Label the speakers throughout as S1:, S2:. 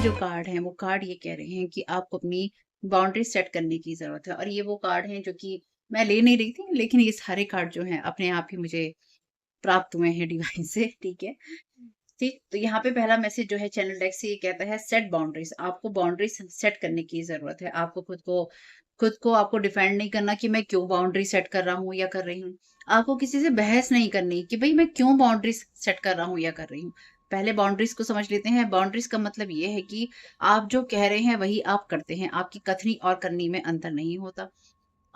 S1: जो कार्ड हैं, वो कार्ड ये कह रहे हैं कि आपको अपनी बाउंड्री सेट करने की ज़रूरत है और ये वो कार्ड हैं जो कि मैं ले नहीं रही थी, लेकिन ये सारे कार्ड जो हैं अपने आप ही मुझे प्राप्त हुए हैं डिवाइन से, ठीक है? ठीक, तो यहाँ पे पहला मैसेज जो है चैनल डेक से ये कहता है सेट बाउंड्रीज़। आपको बाउंड्रीज़ सेट करने की ज़रूरत है। आपको खुद को आपको डिफेंड नहीं करना कि मैं क्यों बाउंड्री सेट कर रहा हूँ या कर रही हूँ। आपको किसी से बहस नहीं करनी कि भई मैं क्यों बाउंड्रीज़ सेट कर रहा हूँ या कर रही हूँ। पहले बाउंड्रीज़ को समझ लेते हैं। बाउंड्रीज़ का मतलब ये है कि आप जो कह रहे हैं वही आप करते हैं। आपकी कथनी और करनी में अंतर नहीं होता।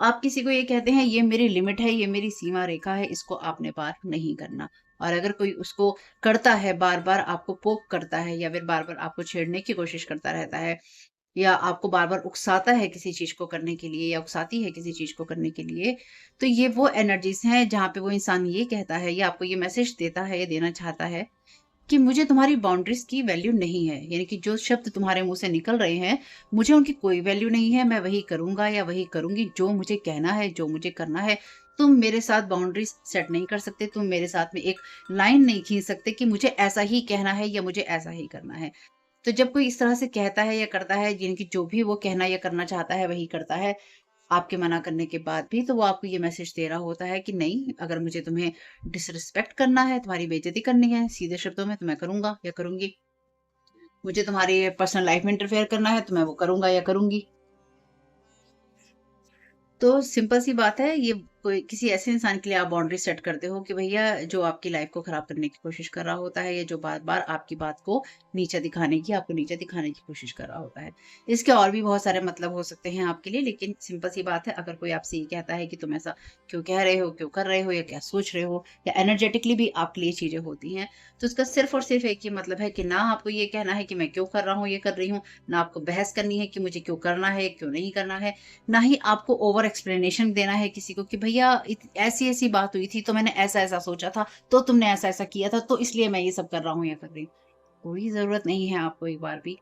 S1: आप किसी को ये कहते हैं ये मेरी लिमिट है, ये मेरी सीमा रेखा है, इसको आपने पार नहीं करना। और अगर कोई उसको करता है, बार-बार आपको पोक करता है या फिर बार-बार आपको छेड़ने की कोशिश करता रहता है या आपको बार-बार उकसाता है किसी चीज़ को करने के लिए या उकसाती है किसी चीज़ को करने के लिए, तो ये वो एनर्जीज़ हैं जहाँ पे वो इंसान ये कहता है या आपको ये मैसेज देता है या देना चाहता है कि मुझे तुम्हारी बाउंड्रीज़ की वैल्यू नहीं है। यानी कि जो शब्द तुम्हारे मुँह से निकल रहे हैं, मुझे उनकी कोई वैल्यू नहीं है। मैं वही करूँगा या वही करूँगी जो मुझे कहना है, जो मुझे करना है। तुम मेरे साथ बाउंड्रीज़ सेट नहीं कर सकते। तुम मेरे साथ में एक लाइन नहीं खींच सकते कि मुझे ऐसा ही कहना है या मुझे ऐसा ही करना है। तो जब कोई इस तरह से कहता है या करता है, यानी कि जो भी वो कहना या करना चाहता है, वही करता है, आपके मना करने के बाद भी, तो वो आपको ये मैसेज दे रहा होता है कि नहीं, अगर मुझे तुम्हें डिसरिस्पेक्ट करना है, तुम्हारी बेइज़्ज़ती करनी है, सीधे शब्दों में, तो मैं करूँगा या करूँगी। मुझे तुम्हारी पर्सनल लाइफ़ में इंटरफेयर करना है, तो मैं वो करूँगा या करूँगी। तो सिंपल सी बात है, ये कोई किसी ऐसे इंसान के लिए आप बाउंड्री सेट करते हो कि भैया जो आपकी लाइफ को खराब करने की कोशिश कर रहा होता है या जो बार-बार आपकी बात को नीचा दिखाने की आपको नीचा दिखाने की कोशिश कर रहा होता है। इसके और भी बहुत सारे मतलब हो सकते हैं आपके लिए, लेकिन सिंपल सी बात है, अगर कोई आपसे ये कहता है कि तुम ऐसा क्यों कह रहे हो, क्यों कर रहे हो या क्या सोच रहे हो या एनर्जेटिकली भी आपके लिए चीज़ें होती हैं, तो इसका सिर्फ़ और सिर्फ़ एक ही मतलब है कि ना आपको ये कहना है कि मैं क्यों कर रहा हूँ, ये कर रही हूँ, ना आपको बहस करनी है कि मुझे क्यों करना है, क्यों नहीं करना है। ना ही आपको ओवर एक्सप्लेनेशन देना है किसी को कि भैया ऐसी-ऐसी बात हुई थी, तो मैंने ऐसा-ऐसा सोचा था, तो तुमने ऐसा-ऐसा किया था, तो इसलिए मैं ये सब कर रहा हूँ या कर रही हूँ। कोई ज़रूरत नहीं है आपको एक बार भी।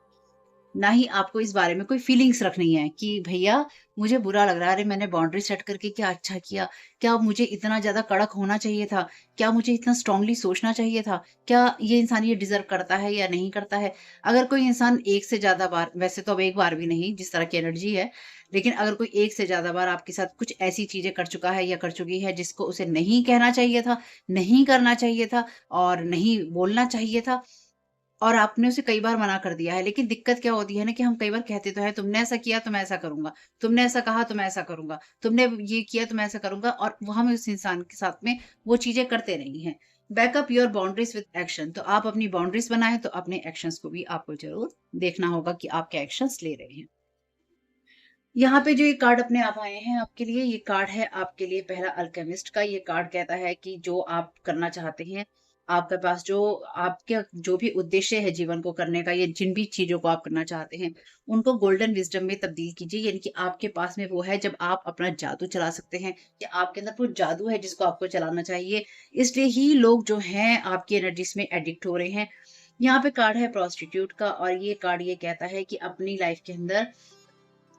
S1: ना ही आपको इस बारे में कोई फीलिंग्स रखनी है कि भैया मुझे बुरा लग रहा है, अरे मैंने बाउंड्री सेट करके क्या अच्छा किया? क्या मुझे इतना ज़्यादा कड़क होना चाहिए था? क्या मुझे इतना स्ट्रांगली सोचना चाहिए था? क्या ये इंसान ये डिज़र्व करता है या नहीं करता है? अगर कोई इंसान एक से ज़्यादा बार, वैसे तो अब एक बार भी नहीं जिस तरह की एनर्जी है, लेकिन अगर कोई एक से ज़्यादा बार आपके साथ कुछ ऐसी चीज़ें कर चुका है या कर चुकी है जिसको उसे नहीं कहना चाहिए था, नहीं करना चाहिए था और नहीं बोलना चाहिए था, और आपने उसे कई बार मना कर दिया है, लेकिन दिक्कत क्या होती है ना कि हम कई बार कहते तो हैं, तुमने ऐसा किया तो मैं ऐसा करूँगा, तुमने ऐसा कहा तो मैं ऐसा करूँगा, तुमने ये किया तो मैं ऐसा करूँगा, और वो हम उस इंसान के साथ में वो चीज़ें करते नहीं हैं। Back up your boundaries with action. तो आप अपनी बाउंड्रीज़ बनाएँ, तो अपने एक्शंस को भी आपको ज़रूर देखना होगा कि आप क्या एक्शंस ले रहे हैं। यहाँ पे जो ये कार्ड अपने आप आए हैं आपके लिए, ये कार्ड है आपके लिए पहला अल्केमिस्ट का। ये कार्ड कहता है कि जो आप करना चाहते हैं, आपके पास जो आपका जो भी उद्देश्य है जीवन को करने का, या जिन भी चीज़ों को आप करना चाहते हैं, उनको गोल्डन विज़डम में तब्दील कीजिए। यानी कि आपके पास में वो है जब आप अपना जादू चला सकते हैं, या आपके अंदर वो जादू है जिसको आपको चलाना चाहिए। इसलिए ही लोग जो हैं आपकी एनर्जीज़ में एडिक्ट हो रहे हैं। यहाँ पे कार्ड है प्रॉस्टिट्यूट का, और ये कार्ड ये कहता है कि अपनी लाइफ़ के अंदर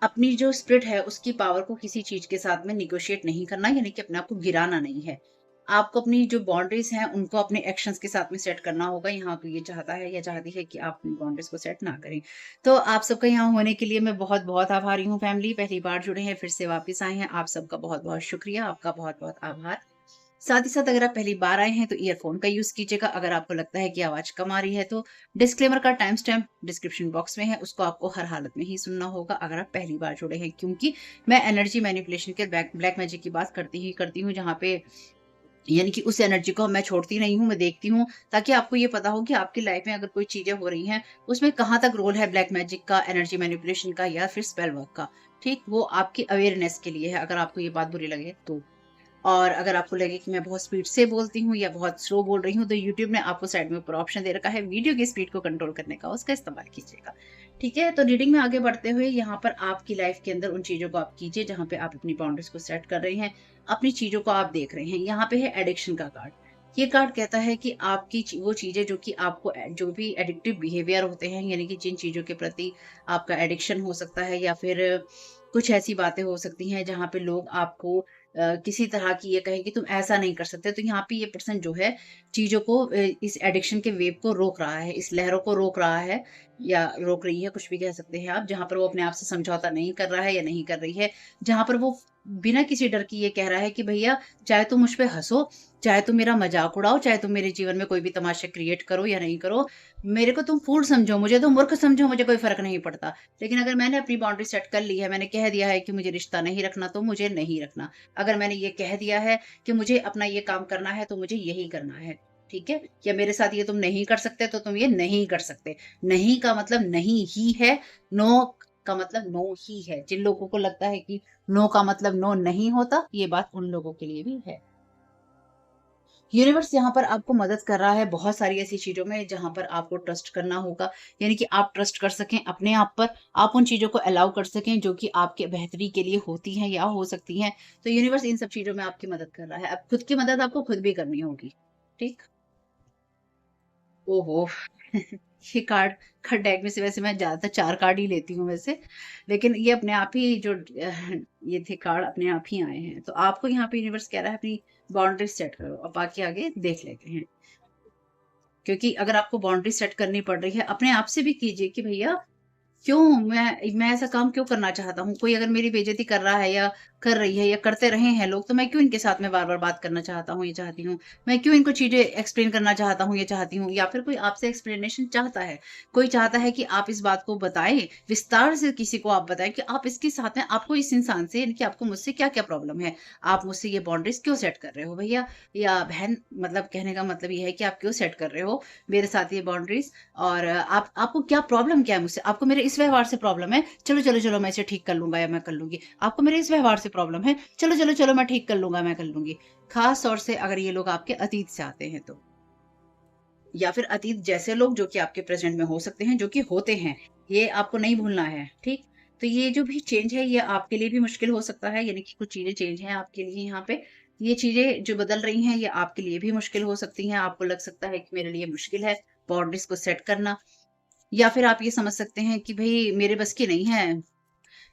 S1: अपनी जो स्पिरिट है उसकी पावर को किसी चीज़ के साथ में नेगोशिएट नहीं करना, यानी कि अपने आप को गिराना नहीं है। आपको अपनी जो बाउंड्रीज़ हैं उनको अपने एक्शंस के साथ में सेट करना होगा। यहाँ तो ये चाहता है या चाहती है कि आप अपनी बाउंड्रीज़ को सेट ना करें। तो आप सबका यहाँ होने के लिए मैं बहुत-बहुत आभारी हूँ फैमिली। पहली बार जुड़े हैं, फिर से वापस आए हैं, आप सबका बहुत-बहुत शुक्रिया, आपका बहुत-बहुत आभार। साथ ही साथ अगर आप पहली बार आए हैं तो ईयरफ़ोन का यूज़ कीजिएगा। अगर आपको लगता है कि आवाज़ कम आ रही है तो डिस्क्लेमर का टाइम स्टैम्प डिस्क्रिप्शन बॉक्स में है, उसको आपको हर हालत में ही सुनना होगा अगर आप पहली बार जुड़े हैं। क्योंकि मैं एनर्जी मैनिपुलेशन के ब्लैक मैजिक की बात करती हूँ, जहाँ पे यानी कि उस एनर्जी को मैं छोड़ती नहीं हूँ, मैं देखती हूँ, ताकि आपको ये पता हो कि आपकी लाइफ़ में अगर कोई चीज़ें हो रही हैं, उसमें कहाँ तक रोल है ब्लैक मैजिक का, एनर्जी मैनिपुलेशन का या फिर स्पेल वर्क का। ठीक? वो आपकी अवेयरनेस के लिए है, अगर आपको ये बात बुरी लगे तो। और अगर आपको लगे कि मैं बहुत स्पीड से बोलती हूँ या बहुत स्लो बोल रही हूँ, तो यूट्यूब ने आपको साइड में ऊपर ऑप्शन दे रखा है वीडियो की स्पीड को कंट्रोल करने का, उसका इस्तेमाल कीजिएगा। ठीक है? तो रीडिंग में आगे बढ़ते हुए यहाँ पर आपकी लाइफ के अंदर उन चीज़ों को आप कीजिए जहाँ पे आप अपनी बाउंड्रीज़ को सेट कर रहे हैं, अपनी चीज़ों को आप देख रहे हैं। यहाँ पे है एडिक्शन का कार्ड। ये कार्ड कहता है कि आपकी वो चीज़ें जो कि आपको जो भी एडिक्टिव बिहेवियर होते हैं, यानी कि जिन चीज़ों के प्रति आपका एडिक्शन हो सकता है, या फिर कुछ ऐसी बातें हो सकती हैं जहाँ पे लोग आपको किसी तरह की ये कहें कि तुम ऐसा नहीं कर सकते, तो यहाँ पे ये पर्सन जो है चीज़ों को इस एडिक्शन के वेव को रोक रहा है, इस लहरों को रोक रहा है या रोक रही है, कुछ भी कह सकते हैं आप, जहाँ पर वो अपने आप से समझौता नहीं कर रहा है या नहीं कर रही है, जहाँ पर वो बिना किसी डर के ये कह रहा है कि भैया चाहे तुम मुझ पे हँसो, चाहे तुम मेरा मज़ाक उड़ाओ, चाहे तुम मेरे जीवन में कोई भी तमाशा क्रिएट करो या नहीं करो, मेरे को तुम फूल समझो, मुझे तुम मूर्ख समझो, मुझे कोई फ़र्क नहीं पड़ता। लेकिन अगर मैंने अपनी बाउंड्री सेट कर ली है, मैंने कह दिया है कि मुझे रिश्ता नहीं रखना, तो मुझे नहीं रखना। अगर मैंने ये कह दिया है कि मुझे अपना ये काम करना है, तो मुझे यही करना है। ठीक है? या मेरे साथ ये तुम नहीं कर सकते, तो तुम ये नहीं कर सकते। नहीं का मतलब नहीं ही है, नो का मतलब नो ही है। जिन लोगों को लगता है कि नो का मतलब नो नहीं होता, ये बात उन लोगों के लिए भी है। यूनिवर्स यहाँ पर आपको मदद कर रहा है बहुत सारी ऐसी चीज़ों में जहाँ पर आपको ट्रस्ट करना होगा। यानी कि आप ट्रस्ट कर सकें अपने आप पर, आप उन चीज़ों को अलाउ कर सकें जो कि आपके बेहतरी के लिए होती हैं या हो सकती हैं। तो यूनिवर्स इन सब चीज़ों में आपकी मदद कर रहा है। अब खुद की मदद आपको खुद भी करनी होगी। ठीक? ओहो! ये कार्ड डेक में से वैसे मैं ज़्यादातर 4 कार्ड ही लेती हूँ वैसे, लेकिन ये अपने आप ही जो ये थे कार्ड अपने आप ही आए हैं। तो आपको यहाँ पे यूनिवर्स कह रहा है अपनी बाउंड्रीज़ सेट करो। अब बाकी आगे देख लेते हैं। क्योंकि अगर आपको बाउंड्री सेट करनी पड़ रही है, अपने आप से भी कीजिए कि भैया क्यों मैं ऐसा काम क्यों करना चाहता हूँ? कोई अगर मेरी बेइज़्ज़ती कर रहा है या कर रही है या करते रहे हैं लोग, तो मैं क्यों इनके साथ में बार-बार बात करना चाहता हूँ, ये चाहती हूँ? मैं क्यों इनको चीज़ें एक्सप्लेन करना चाहता हूँ, ये चाहती हूँ? या फिर कोई आपसे एक्सप्लेनेशन चाहता है। कोई चाहता है कि आप इस बात को बताएँ, विस्तार से किसी को आप बताएँ कि आप इसके साथ में आपको इस इंसान से यानी कि आपको मुझसे क्या-क्या प्रॉब्लम है? आप मुझसे ये बाउंड्रीज़ क्यों सेट कर रहे हो भैया या बहन? मतलब कहने का मतलब ये है कि आप क्यों सेट कर रहे हो मेरे साथ ये बाउंड्रीज़? और आप आपको क्या प्रॉब्लम क्या है मुझसे? आपको मेरे इस व्यवहार से प्रॉब्लम है, चलो मैं इसे ठीक कर लूँगा या मैं कर लूँगी। आपको मेरे इस व्यवहार से प्रॉब्लम है, चलो मैं ठीक कर लूँगा, मैं कर लूँगी। ख़ास तौर से अगर ये लोग आपके अतीत से आते हैं तो। या फिर अतीत जैसे लोग जो कि आपके प्रेज़ेंट में हो सकते हैं, जो कि होते हैं, ये आपको नहीं भूलना है, ठीक? तो ये जो भी चेंज है ये आपके लिए भी मुश्किल हो सकता है, यानी कि कुछ चीज़ें चेंज हैं आपके लिए यहाँ पे। ये चीज़ें जो बदल रही हैं ये आपके लिए भी मुश्किल हो सकती हैं, आपको लग सकता है कि मेरे लिए मुश्किल है बाउंड्रीज़ को सेट करना। या फिर आप ये समझ सकते हैं कि भई मेरे बस की नहीं है।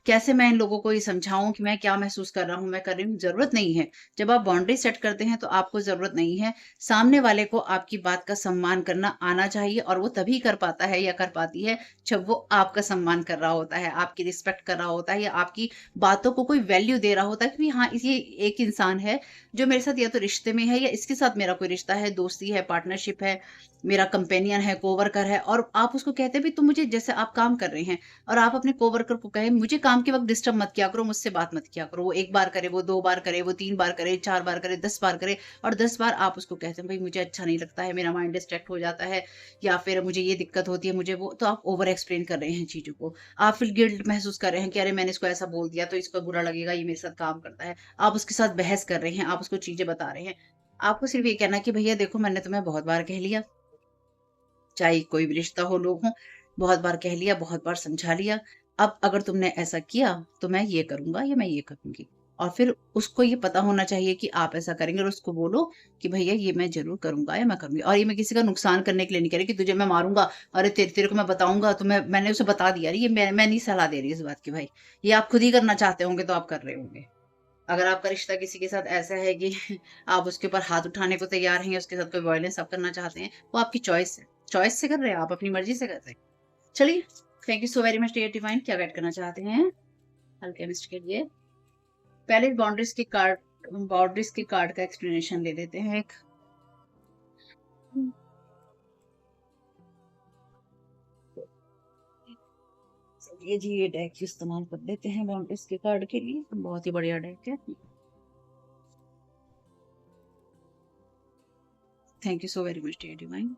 S1: कैसे मैं इन लोगों को ये समझाऊँ कि मैं क्या महसूस कर रहा हूँ, मैं कर रही हूँ, ज़रूरत नहीं है। जब आप बाउंड्री सेट करते हैं तो आपको ज़रूरत नहीं है। सामने वाले को आपकी बात का सम्मान करना आना चाहिए और वो तभी कर पाता है या कर पाती है जब वो आपका सम्मान कर रहा होता है, आपकी रिस्पेक्ट कर रहा होता है या आपकी बातों को कोई वैल्यू दे रहा होता है कि हाँ, ये एक इंसान है जो मेरे साथ या तो रिश्ते में है या इसके साथ मेरा कोई रिश्ता है, दोस्ती है, पार्टनरशिप है, मेरा कंपेनियन है, कोवर्कर है और आप उसको कहते हैं भी तुम मुझे जैसे आप काम कर रहे हैं और आप अपने कोवर्कर को कहें मुझे काम के वक़्त डिस्टर्ब मत किया करो, मुझसे बात मत किया करो। वो 1 बार करे, वो 2 बार करे, वो 3 बार करे, 4 बार करे, 10 बार करे और 10 बार आप उसको कहते हैं, भई मुझे अच्छा नहीं लगता है, मेरा माइंड डिस्ट्रैक्ट हो जाता है या फिर मुझे ये दिक्कत होती है, मुझे वो तो आप ओवर एक्सप्लेन कर रहे हैं चीज़ों को। आप फिर गिल्ट महसूस कर रहे हैं कि अरे मैंने इसको ऐसा बोल दिया तो इसको बुरा लगेगा, ये मेरे साथ काम करता है। आप उसके साथ बहस कर रहे हैं, आप उसको चीज़ें बता रहे हैं। आपको सिर्फ़ ये कहना है कि भैया देखो मैंने तुम्हें बहुत बार कह लिया चाहे कोई भी रिश्ता हो, लोग हों, बहुत बार कह लिया, बहुत बार समझा लिया। अब अगर तुमने ऐसा किया, तो मैं ये करूँगा या मैं ये करूँगी। और फिर उसको ये पता होना चाहिए कि आप ऐसा करेंगे और उसको बोलो कि भैया ये मैं ज़रूर करूँगा या मैं करूँगी। और ये मैं किसी का नुकसान करने के लिए नहीं कह रही कि तुझे मैं मारूँगा, अरे तेरे को मैं बताऊँगा तो मैंने उसे बता दिया। अरे ये मैं नहीं सलाह दे रही इस बात की भाई। ये आप खुद ही करना चाहते होंगे तो आप कर रहे होंगे। अगर आपका रिश्ता किसी के साथ ऐसा है कि आप उसके ऊपर हाथ उठाने को तैयार हैं, उसके साथ कोई वायलेंस आप करना चाहते हैं, वो आपकी चॉइस है। चॉइस से कर रहे हैं आप, अपनी मर्ज़ी से कर रहे हैं। चलिए, thank you so very much dear divine क्या गाइड करना चाहते हैं? अल्केमिस्ट के लिए। पहले बाउंड्रीज़ के कार्ड का एक्सप्लेनेशन ले लेते हैं एक। चलिए जी, ये डेक इस्तेमाल कर लेते हैं बाउंड्रीज़ के कार्ड के लिए, बहुत ही बढ़िया डेक है। Thank you so very much dear divine.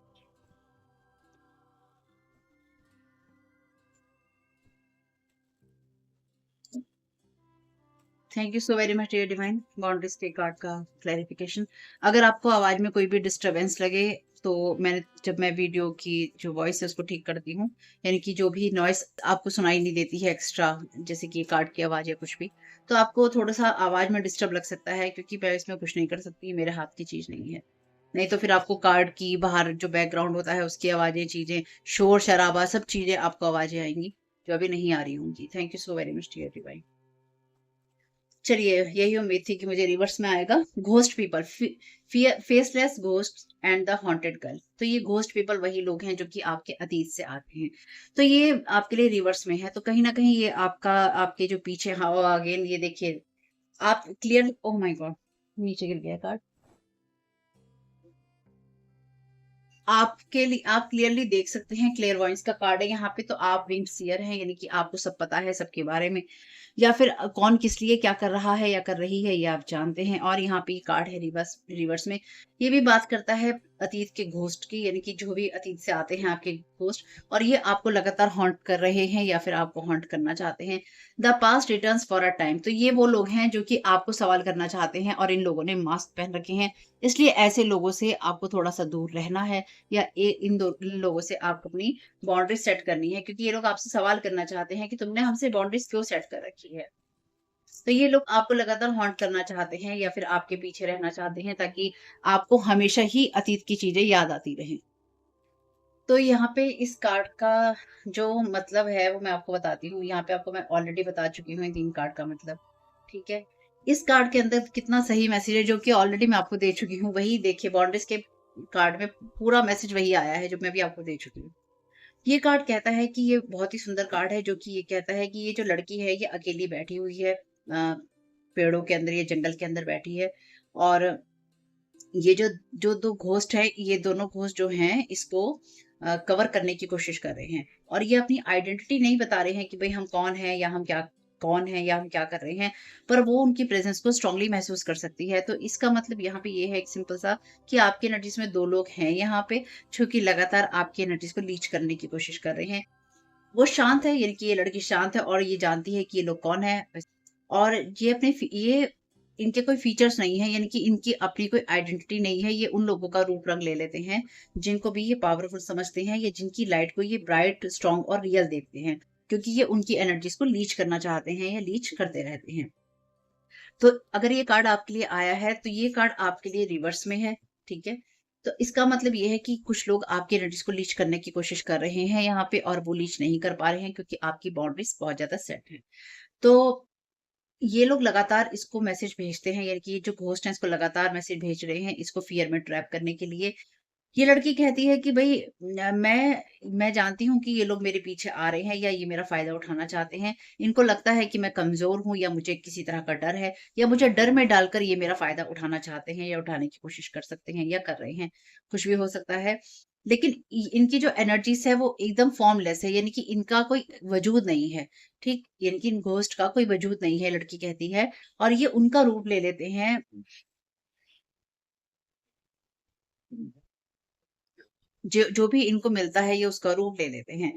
S1: Thank you so very much dear divine boundaries के कार्ड का क्लैरिफिकेशन। अगर आपको आवाज में कोई भी डिस्टरबेंस लगे तो जब मैं वीडियो की जो वॉइस है उसको ठीक करती हूँ, यानी कि जो भी नॉइस आपको सुनाई नहीं देती है एक्स्ट्रा, जैसे कि कार्ड की आवाज या कुछ भी, तो आपको थोड़ा सा आवाज में डिस्टर्ब लग सकता है क्योंकि मैं इसमें कुछ नहीं कर सकती, मेरे हाथ की चीज नहीं है। नहीं तो फिर आपको कार्ड की बाहर जो बैकग्राउंड होता है उसकी आवाजें, चीजें, शोर शराबा, सब चीजें आपको आवाजें आएंगी जो अभी नहीं आ रही होंगी। Thank you so very much dear divine. चलिए, यही उम्मीद थी कि मुझे रिवर्स में आएगा। Ghost people, faceless ghost and the haunted girl. तो ये घोस्ट पीपल वही लोग हैं जो कि आपके अतीत से आते हैं। तो ये आपके लिए रिवर्स में है, तो कहीं ना कहीं ये आपका, आपके जो पीछे हवा अगेन, ये देखिए आप क्लियर, ओह माय गॉड, नीचे गिर गया कार्ड। आपके लिए आप क्लियरली देख सकते हैं, क्लियर वॉइस का कार्ड है यहाँ पे। तो आप विंड सीयर हैं, यानी कि आपको सब पता है सबके बारे में, या फिर कौन किस लिए क्या कर रहा है या कर रही है ये आप जानते हैं। और यहाँ पे ये कार्ड है रिवर्स, रिवर्स में ये भी बात करता है अतीत के घोस्ट की, यानी कि जो भी अतीत से आते हैं आपके घोस्ट, और ये आपको लगातार हॉन्ट कर रहे हैं या फिर आपको हॉन्ट करना चाहते हैं। The past returns for a time. तो ये वो लोग हैं जो कि आपको सवाल करना चाहते हैं, और इन लोगों ने मास्क पहन रखे हैं, इसलिए ऐसे लोगों से आपको थोड़ा सा दूर रहना है, या इन लोगों से आपको अपनी बाउंड्री सेट करनी है, क्योंकि ये लोग आपसे सवाल करना चाहते हैं कि तुमने हमसे बाउंड्रीज क्यों सेट कर रखी है। तो ये लोग आपको लगातार हॉन्ट करना चाहते हैं या फिर आपके पीछे रहना चाहते हैं, ताकि आपको हमेशा ही अतीत की चीजें याद आती रहें। तो यहाँ पे इस कार्ड का जो मतलब है वो मैं आपको बताती हूँ। यहाँ पे आपको मैं ऑलरेडी बता चुकी हूँ 3 कार्ड का मतलब, ठीक है। इस कार्ड के अंदर कितना सही मैसेज है जो कि ऑलरेडी मैं आपको दे चुकी हूँ, वही देखिए बाउंड्रीज के कार्ड में पूरा मैसेज वही आया है जो मैं भी आपको दे चुकी हूँ। ये कार्ड कहता है कि ये बहुत ही सुंदर कार्ड है, जो कि ये कहता है कि ये जो लड़की है ये अकेली बैठी हुई है, पेड़ों के अंदर, ये जंगल के अंदर बैठी है। और ये जो जो दो घोस्ट है, ये दोनों घोस्ट जो हैं इसको कवर करने की कोशिश कर रहे हैं, और ये अपनी आइडेंटिटी नहीं बता रहे हैं कि भाई हम कौन है या हम क्या, कौन है या हम क्या कर रहे हैं, पर वो उनकी प्रेजेंस को स्ट्रांगली महसूस कर सकती है। तो इसका मतलब यहाँ पे ये है एक सिंपल सा, कि आपकी एनर्जीज में 2 लोग हैं यहाँ पे, जो कि लगातार आपकी एनर्जीज को लीच करने की कोशिश कर रहे हैं। वो शांत है, यानी कि ये लड़की शांत है और ये जानती है कि ये लोग कौन है, और ये ये इनके कोई फीचर्स नहीं है, यानी कि इनकी अपनी कोई आइडेंटिटी नहीं है। ये उन लोगों का रूप रंग ले लेते हैं जिनको भी ये पावरफुल समझते हैं, या जिनकी लाइट को ये ब्राइट, स्ट्रांग और रियल देखते हैं, क्योंकि ये उनकी एनर्जीज को लीच करना चाहते हैं या लीच करते रहते हैं। तो अगर ये कार्ड आपके लिए आया है तो ये कार्ड आपके लिए रिवर्स में है, ठीक है। तो इसका मतलब ये है कि कुछ लोग आपकी एनर्जीज को लीच करने की कोशिश कर रहे हैं यहाँ पे, और वो लीच नहीं कर पा रहे हैं क्योंकि आपकी बाउंड्रीज बहुत ज्यादा सेट है। तो ये लोग लगातार इसको मैसेज भेजते हैं, यानी कि ये जो घोस्ट हैं इसको लगातार मैसेज भेज रहे हैं इसको फियर में ट्रैप करने के लिए। ये लड़की कहती है कि भई मैं जानती हूँ कि ये लोग मेरे पीछे आ रहे हैं या ये मेरा फ़ायदा उठाना चाहते हैं। इनको लगता है कि मैं कमज़ोर हूँ या मुझे किसी तरह का डर है, या मुझे डर में डालकर ये मेरा फ़ायदा उठाना चाहते हैं या उठाने की कोशिश कर सकते हैं या कर रहे हैं। कुछ भी हो सकता है। लेकिन इनकी जो एनर्जीज़ है वो एकदम फ़ॉर्मलेस है, यानी कि इनका कोई वजूद नहीं है, ठीक? यानी कि इन घोस्ट का कोई वजूद नहीं है, लड़की कहती है, और ये उनका रूप ले लेते हैं। जो भी इनको मिलता है ये उसका रूप ले लेते हैं।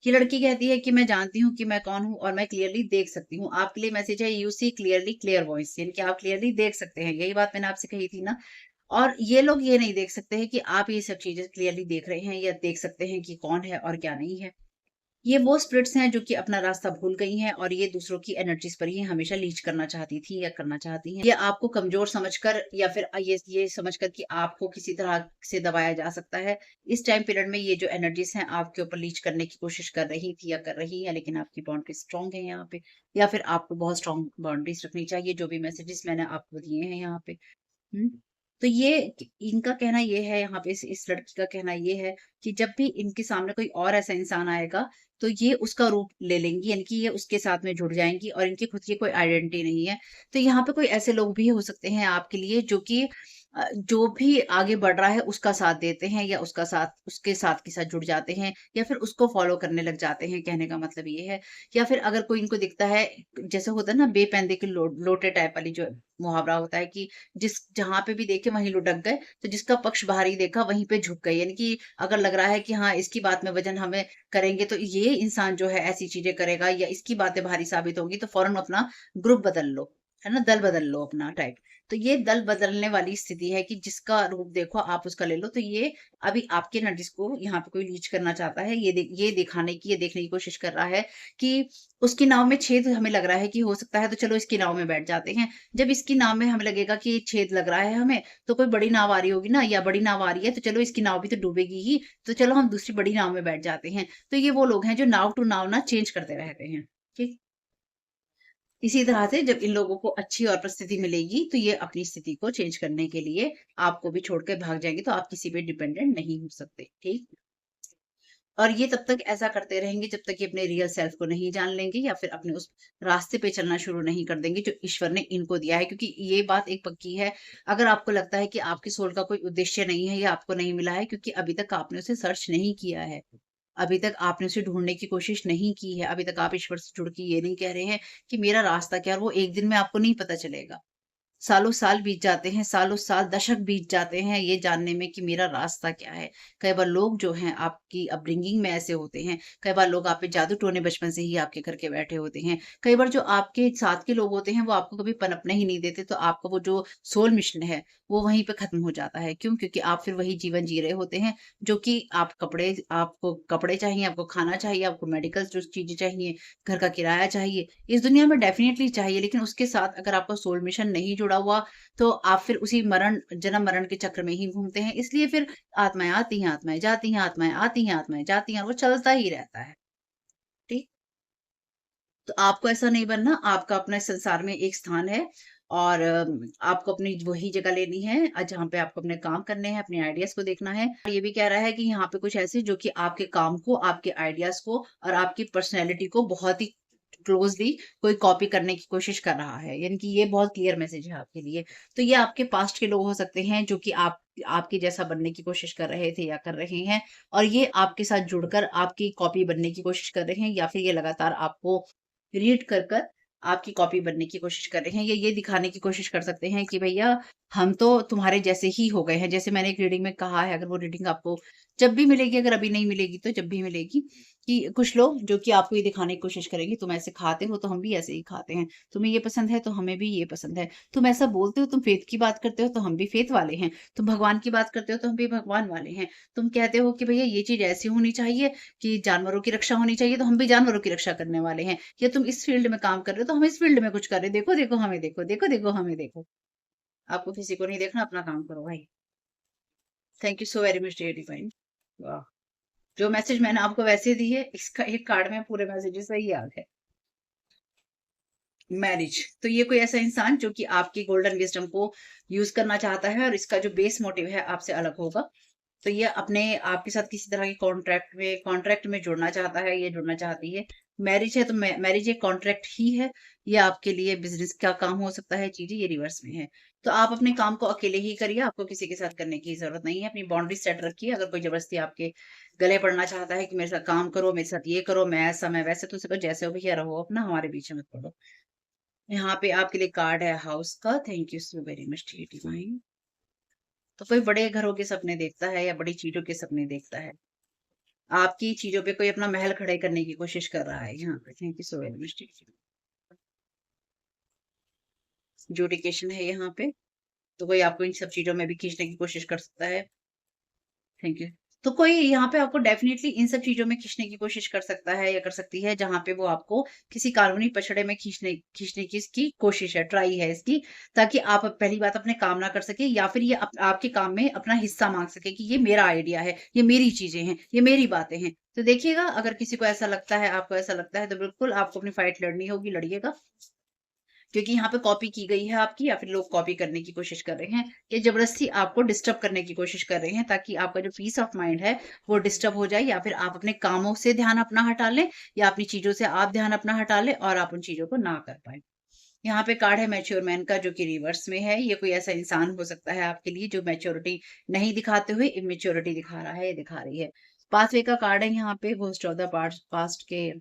S1: ये लड़की कहती है कि मैं जानती हूँ कि मैं कौन हूँ और मैं क्लियरली देख सकती हूँ। आपके लिए मैसेज है, you see clearly, clear voice, यानी कि आप क्लियरली देख सकते हैं। यही बात मैंने आपसे कही थी ना। और ये लोग ये नहीं देख सकते हैं कि आप ये सब चीज़ें क्लियरली देख रहे हैं, या देख सकते हैं कि कौन है और क्या नहीं है। ये वो स्पिरिट्स हैं जो कि अपना रास्ता भूल गई हैं, और ये दूसरों की एनर्जीज पर ही हमेशा लीच करना चाहती थी या करना चाहती हैं। ये आपको कमजोर समझकर, या फिर ये समझकर कि आपको किसी तरह से दबाया जा सकता है, इस टाइम पीरियड में ये जो एनर्जीज हैं आपके ऊपर लीच करने की कोशिश कर रही थी या कर रही है, लेकिन आपकी बाउंड्री स्ट्रांग है यहाँ पे, या फिर आपको बहुत स्ट्रांग बाउंड्रीज रखनी चाहिए, जो भी मैसेजेस मैंने आपको दिए हैं यहाँ पे। हुँ। तो ये इनका कहना ये है यहाँ पे, इस लड़की का कहना ये है कि जब भी इनके सामने कोई और ऐसा इंसान आएगा, तो ये उसका रूप ले लेंगी, यानी कि ये उसके साथ में जुड़ जाएँगी, और इनकी खुद की कोई आइडेंटिटी नहीं है। तो यहाँ पे कोई ऐसे लोग भी हो सकते हैं आपके लिए जो कि जो भी आगे बढ़ रहा है उसका साथ देते हैं, या उसके साथ के साथ जुड़ जाते हैं, या फिर उसको फ़ॉलो करने लग जाते हैं, कहने का मतलब ये है। या फिर अगर कोई इनको दिखता है, जैसे होता है ना बेपैंदे के लोटे टाइप वाली जो मुहावरा होता है कि जहाँ पे भी देखे वहीं लुढ़क गए, तो जिसका पक्ष भारी देखा वहीं पे झुक गए। यानी कि अगर लग रहा है कि हाँ, इसकी बात में वज़न हमें करेंगे तो ये इंसान जो है ऐसी चीज़ें करेगा, या इसकी बातें भारी साबित होंगी, तो फ़ौरन अपना ग्रुप बदल लो, है ना? दल बदल लो अपना टाइप। तो ये दल बदलने वाली स्थिति है कि जिसका रूप देखो आप उसका ले लो। तो ये अभी आपके एनर्जीज़ को यहाँ पे कोई लीच करना चाहता है। ये देखने की कोशिश कर रहा है कि उसकी नाव में छेद हमें लग रहा है कि हो सकता है, तो चलो इसकी नाव में बैठ जाते हैं। जब इसकी नाव में हमें लगेगा कि छेद लग रहा है हमें, तो कोई बड़ी नाव आ रही होगी ना, या बड़ी नाव आ रही है, तो चलो इसकी नाव भी तो डूबेगी ही, तो चलो हम दूसरी बड़ी नाव में बैठ जाते हैं। तो ये वो लोग हैं जो नाव टू नाव ना चेंज करते रहते हैं, ठीक? इसी तरह से जब इन लोगों को अच्छी और परिस्थिति मिलेगी, तो ये अपनी स्थिति को चेंज करने के लिए आपको भी छोड़ के भाग जाएँगे, तो आप किसी पे डिपेंडेंट नहीं हो सकते, ठीक? और ये तब तक ऐसा करते रहेंगे जब तक ये अपने रियल सेल्फ को नहीं जान लेंगे या फिर अपने उस रास्ते पे चलना शुरू नहीं कर देंगे जो ईश्वर ने इनको दिया है, क्योंकि ये बात एक पक्की है। अगर आपको लगता है कि आपकी सोल का कोई उद्देश्य नहीं है या आपको नहीं मिला है, क्योंकि अभी तक आपने उसे सर्च नहीं किया है, अभी तक आपने उसे ढूंढने की कोशिश नहीं की है, अभी तक आप ईश्वर से जुड़ के ये नहीं कह रहे हैं कि मेरा रास्ता क्या है, और वो एक दिन में आपको नहीं पता चलेगा। सालों साल बीत जाते हैं, सालों साल, दशक बीत जाते हैं ये जानने में कि मेरा रास्ता क्या है। कई बार लोग जो हैं आपकी अपब्रिंगिंग में ऐसे होते हैं, कई बार लोग आप पे जादू टोने बचपन से ही आपके करके बैठे होते हैं। कई बार जो आपके साथ के लोग होते हैं वो आपको कभी पनपने ही नहीं देते, तो आपका वो जो सोल मिशन है, वो वहीं पे खत्म हो जाता है। क्यों? क्योंकि आप फिर वही जीवन जी रहे होते हैं जो कि आपको कपड़े चाहिए, आपको खाना चाहिए, आपको मेडिकल जो चीज़ें चाहिए, घर का किराया चाहिए, इस दुनिया में डेफ़िनिटली चाहिए, लेकिन उसके साथ अगर आपका सोल मिशन नहीं जुड़ा हुआ, तो आप फिर उसी जन्म-मरण के चक्र में ही घूमते हैं। इसलिए फिर आत्माएँ आती हैं, आत्माएँ जाती हैं, आत्माएँ आती हैं, आत्माएँ जाती हैं, और वो चलता ही रहता है। ठीक? तो आपको ऐसा नहीं बनना, आपका अपना इस संसार में एक स्थान है, और आपको अपनी वही जगह लेनी है जहाँ पे आपको अपने काम करने हैं, अपने आइडियाज़ को देखना है। ये भी कह रहा है कि यहाँ पे कुछ ऐसे जो कि आपके काम को, आपके आइडियाज़ को और आपकी पर्सनैलिटी को बहुत ही क्लोज़ली कोई कॉपी करने की कोशिश कर रहा है। यानी कि ये बहुत क्लियर मैसेज है आपके लिए। तो ये आपके पास्ट के लोग हो सकते हैं जो कि आपके जैसा बनने की कोशिश कर रहे थे या कर रहे हैं, और ये आपके साथ जुड़कर आपकी कॉपी बनने की कोशिश कर रहे हैं, या फिर ये लगातार आपको रीड कर आपकी कॉपी बनने की कोशिश कर रहे हैं, या ये दिखाने की कोशिश कर सकते हैं कि भैया हम तो तुम्हारे जैसे ही हो गए हैं। जैसे मैंने एक रीडिंग में कहा है, अगर वो रीडिंग आपको जब भी मिलेगी, अगर अभी नहीं मिलेगी तो जब भी मिलेगी, कि कुछ लोग जो कि आपको ये दिखाने की कोशिश करेंगे, तुम ऐसे खाते हो तो हम भी ऐसे ही खाते हैं, तुम्हें ये पसंद है तो हमें भी ये पसंद है, तुम ऐसा बोलते हो, तुम फेथ की बात करते हो तो हम भी फेथ वाले हैं, तुम भगवान की बात करते हो तो हम भी भगवान वाले हैं, तुम कहते हो कि भैया ये चीज ऐसी होनी चाहिए कि जानवरों की रक्षा होनी चाहिए, तो हम भी जानवरों की रक्षा करने वाले हैं, या तुम इस फील्ड में काम कर रहे हो तो हम इस फील्ड में कुछ कर रहे हैं, देखो देखो हमें देखो, देखो देखो हमें देखो। आपको किसी को नहीं देखना, अपना काम करो भाई। Thank you so very much dear divine. वाह, जो मैसेज मैंने आपको वैसे दी है, इसका एक कार्ड में पूरे मैसेजेस सही याद है। मैरिज, तो ये कोई ऐसा इंसान जो कि आपकी गोल्डन विजडम को यूज करना चाहता है, और इसका जो बेस मोटिव है आपसे अलग होगा। तो ये अपने आपके साथ किसी तरह के कॉन्ट्रैक्ट में जुड़ना चाहता है, ये जुड़ना चाहती है। मैरिज है तो मैरिज एक कॉन्ट्रैक्ट ही है। ये आपके लिए बिजनेस का काम हो सकता है, चीजें ये रिवर्स में है। तो आप अपने काम को अकेले ही करिए, आपको किसी के साथ करने की जरूरत नहीं है। अपनी बाउंड्री सेट रखिए। अगर कोई जबरदस्ती आपके गले पड़ना चाहता है कि मेरे साथ काम करो, मेरे साथ ये करो, मैं ऐसा मैं वैसे, तो उसे कहो जैसे हो भैया रहो अपना, हमारे बीच में मत पड़ो। यहाँ पे आपके लिए कार्ड है हाउस का। Thank you so very much divine. तो कोई बड़े घरों के सपने देखता है या बड़ी चीजों के सपने देखता है। आपकी चीजों पे कोई अपना महल खड़े करने की कोशिश कर रहा है यहाँ पे। Thank you so very much. जुडिकेशन है यहाँ पे, तो कोई आपको इन सब चीजों में भी खींचने की कोशिश कर सकता है। Thank you. तो कोई यहाँ पे आपको डेफिनेटली इन सब चीजों में खींचने की कोशिश कर सकता है या कर सकती है, जहाँ पे वो आपको किसी कानूनी पछड़े में खींचने खींचने की इसकी कोशिश है, ट्राई है इसकी, ताकि आप पहली बात अपने काम ना कर सके, या फिर ये आपके काम में अपना हिस्सा मांग सके कि ये मेरा आइडिया है, ये मेरी चीजें हैं, ये मेरी बातें हैं। तो देखिएगा, अगर किसी को ऐसा लगता है, आपको ऐसा लगता है, तो बिल्कुल आपको अपनी फाइट लड़नी होगी, लड़िएगा। क्योंकि यहाँ पे कॉपी की गई है आपकी, या फिर लोग कॉपी करने की कोशिश कर रहे हैं, या जबरदस्ती आपको डिस्टर्ब करने की कोशिश कर रहे हैं, ताकि आपका जो पीस ऑफ माइंड है वो डिस्टर्ब हो जाए, या फिर आप अपने कामों से ध्यान अपना हटा लें, या अपनी चीजों से आप ध्यान अपना हटा लें और आप उन चीजों को ना कर पाए। यहाँ पे कार्ड है मैच्योर मैन का, जो कि रिवर्स में है। ये कोई ऐसा इंसान हो सकता है आपके लिए जो मैच्योरिटी नहीं दिखाते हुए इमेच्योरिटी दिखा रहा है, ये दिखा रही है। पाथवे का कार्ड है यहाँ पे, घोस्ट ऑफ द पास्ट के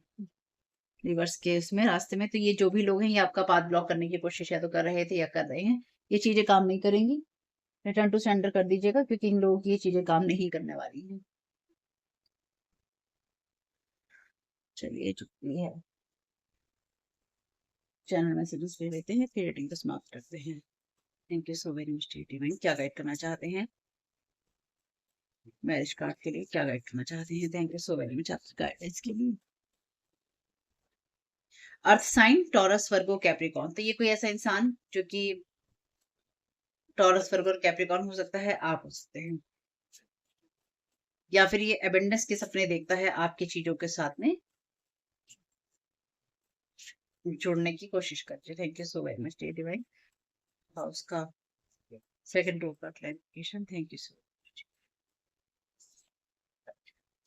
S1: रिवर्स के उसमें रास्ते में। तो ये जो भी लोग हैं, ये आपका पाथ ब्लॉक करने की कोशिश या तो कर रहे थे या कर रहे हैं। ये चीजें काम नहीं करेंगी। रिटर्न टू सेंडर कर दीजिएगा, क्योंकि इन लोगों की ये चीजें काम नहीं करने वाली हैं। चलिए, जो भी है चैनल मैसेजेस ले लेते हैं, फिर रेटिंग को समाप्त करते हैं। Thank you so very much TT. क्या गाइड करना चाहते हैं मैरिज कार्ड के लिए, क्या गाइड करना चाहते हैं? Thank you so very much आपकी गाइडेंस के लिए। Earth sign Taurus Virgo Capricorn, तो ये कोई ऐसा इंसान जो कि टॉरस वर्गो और कैप्रिकॉर्न हो सकता है, आप हो सकते हैं, या फिर ये एबेंडेंस के सपने देखता है आपकी चीजों के साथ में। जुड़ने की कोशिश करते। Thank you so very much dear divine. House का सेकंड रो का clarification, thank you so much.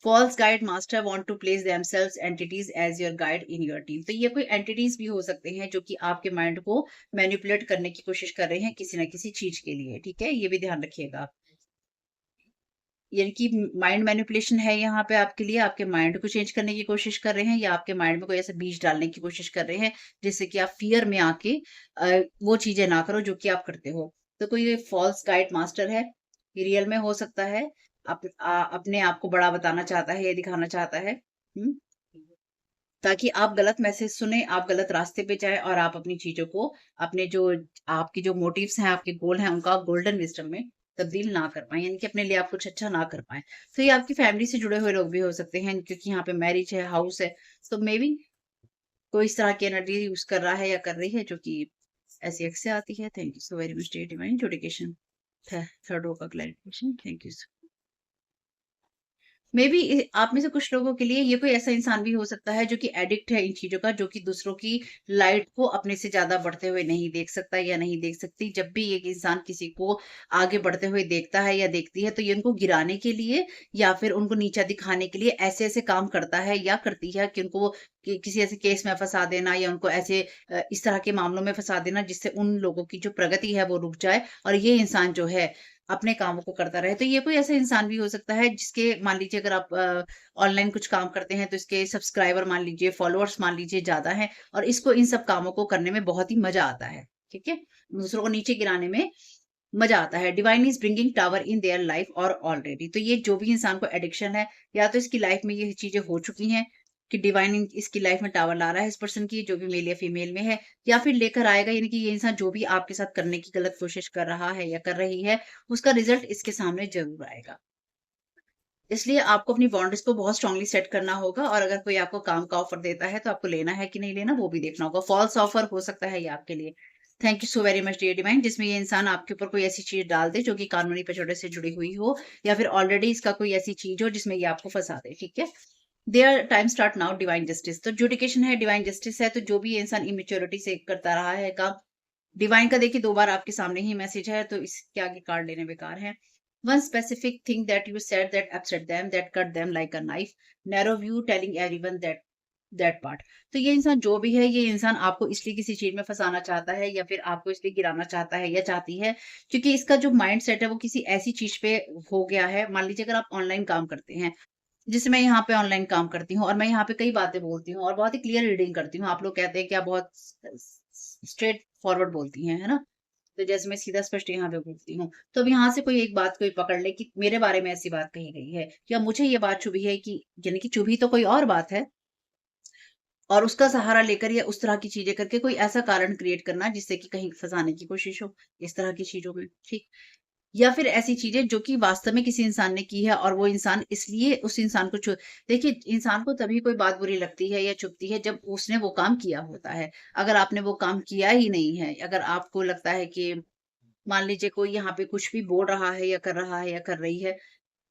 S1: False guide master want to place themselves entities as your guide in your team. तो ये कोई एंटिटीज भी हो सकते हैं जो कि आपके माइंड को मैनिपुलेट करने की कोशिश कर रहे हैं किसी ना किसी चीज के लिए, ठीक है, ये भी ध्यान रखिएगा आप। यानी कि माइंड मैनिपुलेशन है यहाँ पे आपके लिए, आपके माइंड को चेंज करने की कोशिश कर रहे हैं या आपके माइंड में कोई ऐसा बीज डालने की कोशिश कर रहे हैं जिससे कि आप फियर में आके वो चीजें ना करो जो कि आप करते हो। तो कोई फॉल्स गाइड मास्टर है, ये रियल में हो सकता है, अपने आप को बड़ा बताना चाहता है या दिखाना चाहता है, ताकि आप गलत मैसेज सुने, आप गलत रास्ते पे जाए और आप अपनी चीजों को, अपने जो आपकी जो मोटिव्स हैं, आपके गोल हैं, उनका गोल्डन विजडम में तब्दील ना कर पाए, यानी कि अपने लिए आप कुछ अच्छा ना कर पाए। तो ये आपकी फैमिली से जुड़े हुए लोग भी हो सकते हैं क्योंकि यहाँ पे मैरिज है, हाउस है, तो मे बी कोई इस तरह की एनर्जी यूज कर रहा है या कर रही है जो कि ऐसी एक्स से आती है। Thank you so very much dear Divine. Education third row का clarification, thank you. Maybe आप में से कुछ लोगों के लिए ये कोई ऐसा इंसान भी हो सकता है जो कि एडिक्ट है इन चीजों का, जो कि दूसरों की लाइट को अपने से ज्यादा बढ़ते हुए नहीं देख सकता या नहीं देख सकती। जब भी एक इंसान किसी को आगे बढ़ते हुए देखता है या देखती है तो ये उनको गिराने के लिए या फिर उनको नीचा दिखाने के लिए ऐसे ऐसे काम करता है या करती है कि उनको किसी ऐसे केस में फंसा देना या उनको ऐसे इस तरह के मामलों में फंसा देना जिससे उन लोगों की जो प्रगति है वो रुक जाए और ये इंसान जो है अपने कामों को करता रहे। तो ये कोई ऐसा इंसान भी हो सकता है जिसके, मान लीजिए अगर आप ऑनलाइन कुछ काम करते हैं तो इसके सब्सक्राइबर मान लीजिए, फॉलोअर्स मान लीजिए ज्यादा हैं और इसको इन सब कामों को करने में बहुत ही मजा आता है, ठीक है, दूसरों को नीचे गिराने में मजा आता है। Divine is bringing tower in their life और ऑलरेडी, तो ये जो भी इंसान को एडिक्शन है या तो इसकी लाइफ में ये चीजें हो चुकी हैं कि डिवाइन इसकी लाइफ में टावर ला रहा है इस पर्सन की, जो भी मेल या फीमेल में है, या फिर लेकर आएगा, यानी कि ये इंसान जो भी आपके साथ करने की गलत कोशिश कर रहा है या कर रही है उसका रिजल्ट इसके सामने जरूर आएगा। इसलिए आपको अपनी बाउंड्रीज को बहुत स्ट्रांगली सेट करना होगा और अगर कोई आपको काम का ऑफर देता है तो आपको लेना है कि नहीं लेना वो भी देखना होगा। फॉल्स ऑफर हो सकता है ये आपके लिए। Thank you so very much dear divine, जिसमें ये इंसान आपके ऊपर कोई ऐसी चीज डाल दे जो कि कानूनी पचौड़े से जुड़ी हुई हो या फिर ऑलरेडी इसका कोई ऐसी चीज हो जिसमें ये आपको फंसा दे, ठीक है। Their time start now divine justice, तो जुडिकेशन है, डिवाइन जस्टिस है, तो जो भी ये इंसान इमेच्योरिटी से करता रहा है काम, डिवाइन का देखिए 2 बार आपके सामने ही मैसेज है, तो इसके आगे कार्ड लेने बेकार है। One specific thing that you said that upset them, that cut them like a knife, narrow view telling everyone that part। तो ये इंसान जो भी है, ये इंसान आपको इसलिए किसी चीज में फंसाना चाहता है या फिर आपको इसलिए गिराना चाहता है या चाहती है क्योंकि इसका जो माइंड सेट है वो किसी ऐसी चीज पे हो गया है। मान लीजिए अगर आप ऑनलाइन काम करते हैं, जैसे मैं यहाँ पे ऑनलाइन काम करती हूँ और मैं यहाँ पे कई बातें बोलती हूँ और बहुत ही क्लियर रीडिंग करती हूँ। आप लोग कहते हैं कि आप बहुत स्ट्रेट फॉरवर्ड बोलती हैं, है ना? तो जैसे मैं सीधा स्पष्ट यहाँ पे बोलती हूँ। तो अब यहाँ से कोई एक बात कोई पकड़ ले कि मेरे बारे में ऐसी बात कही गई है या मुझे ये बात चुभी है, कि यानी कि चुभी तो कोई और बात है और उसका सहारा लेकर या उस तरह की चीजें करके कोई ऐसा कारण क्रिएट करना जिससे कि कहीं फंसाने की कोशिश हो, इस तरह की चीजों में, ठीक। या फिर ऐसी चीजें जो कि वास्तव में किसी इंसान ने की है और वो इंसान इसलिए उस इंसान को देखिए, इंसान को तभी कोई बात बुरी लगती है या चुभती है जब उसने वो काम किया होता है। अगर आपने वो काम किया ही नहीं है, अगर आपको लगता है कि मान लीजिए कोई यहाँ पे कुछ भी बोल रहा है या कर रहा है या कर रही है,